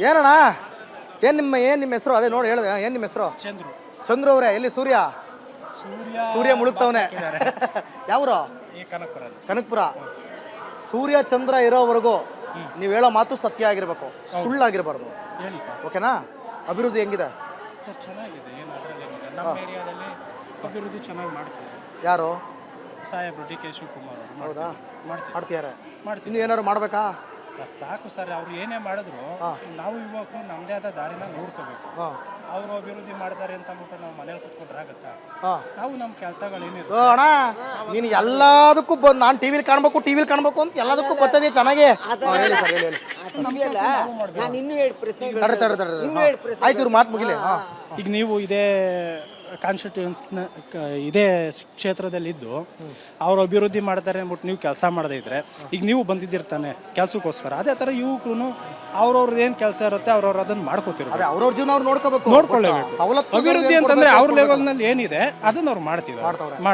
ಏನಣ್ಣ ಏನು ನಿಮ್ಮ ಹೆಸರು? ಅದೇ ನೋಡಿ ಹೇಳಿದೆ, ಏನು ನಿಮ್ಮ ಹೆಸರು? ಚಂದ್ರು ಅವರೇ. ಎಲ್ಲಿ ಸೂರ್ಯ ಸೂರ್ಯ ಮುಳುಗ್ತವನೆ. ಯಾವ್ರು? ಕನಕಪುರ. ಸೂರ್ಯ ಚಂದ್ರ ಇರೋವರೆಗೂ ನೀವು ಹೇಳೋ ಮಾತು ಸತ್ಯ ಆಗಿರ್ಬೇಕು, ಸುಳ್ಳಾಗಿರ್ಬಾರ್ದು. ಓಕೆನಾ? ಅಭಿವೃದ್ಧಿ ಹೆಂಗಿದೆ ಸರ್? ಚೆನ್ನಾಗಿದೆ, ಏನು ಅದರಲ್ಲಿ ನಮ್ಮ ಏರಿಯಾದಲ್ಲಿ ಅಭಿವೃದ್ಧಿ ಚೆನ್ನಾಗಿ ಮಾಡ್ತೀವಿ. ಯಾರು? ಸಾಹೇಬ್ರು ಡಿ ಕೆ ಶಿವಕುಮಾರ್ ಅವರು. ಹೌದಾ? ಮಾಡ್ತಿದ್ದಾರೆ. ಮಾಡ್ತೀವಿ. ಇನ್ನು ಏನಾದ್ರು ಮಾಡ್ಬೇಕಾ ಸರ್? ಸಾಕು ಸರ್, ಅವ್ರು ಏನೇ ಮಾಡಿದ್ರು ನಾವು ಯುವಕರು ನಮ್ಮದೇ ಆದ ದಾರಿನ ನೋಡ್ಕೋಬೇಕು. ಅವರು ಅಭಿವೃದ್ಧಿ ಮಾಡ್ತಾರೆ ಅಂತ ಅಂದ್ಬಿಟ್ಟು ನಾವು ಮನೇಲಿ ಕುತ್ಕೊಂಡ್ರೆ ಆಗುತ್ತಾ? ನಾವು ನಮ್ಮ ಕೆಲಸಗಳೇನಿದೆ ಅಣ್ಣ, ನೀನು ಎಲ್ಲದಕ್ಕೂ ಬಂದು ನಾನು ಟಿವಿಲಿ ಕಾಣ್ಬೇಕು ಅಂತ ಎಲ್ಲದಕ್ಕೂ ಬರ್ತದೆ ಚೆನ್ನಾಗಿ. ಹೇಳಿ ಸರ್, ಹೇಳಿ. ಆಯ್ತು, ಇವ್ರು ಮಾತು ಮುಗಿಲಿ. ಈಗ ನೀವು ಇದೇ ಕಾನ್ಸ್ಟಿಟ್ಯೂನ್ಸ್ನ ಇದೇ ಕ್ಷೇತ್ರದಲ್ಲಿದ್ದು ಅವರು ಅಭಿವೃದ್ಧಿ ಮಾಡ್ತಾರೆ ಅಂದ್ಬಿಟ್ಟು ನೀವು ಕೆಲಸ ಮಾಡದೇ ಇದ್ರೆ, ಈಗ ನೀವು ಬಂದಿದ್ದಿರ್ತಾನೆ ಕೆಲಸಕ್ಕೋಸ್ಕರ, ಅದೇ ಥರ ಯುವಕರು ಅವ್ರವ್ರದ್ದು ಏನು ಕೆಲಸ ಇರುತ್ತೆ ಅವ್ರವ್ರು ಅದನ್ನು ಮಾಡ್ಕೋತಿರ್ತಾರೆ. ಅವ್ರವ್ರ ಜೀವನ ಅವ್ರು ನೋಡ್ಕೋಬೇಕು, ನೋಡ್ಕೊಳ್ಳೇಬೇಕು. ಅಭಿವೃದ್ಧಿ ಅಂತಂದರೆ ಅವ್ರ ಲೆವೆಲ್ನಲ್ಲಿ ಏನಿದೆ ಅದನ್ನು ಅವ್ರು ಮಾಡ್ತಿದ್ದಾರೆ.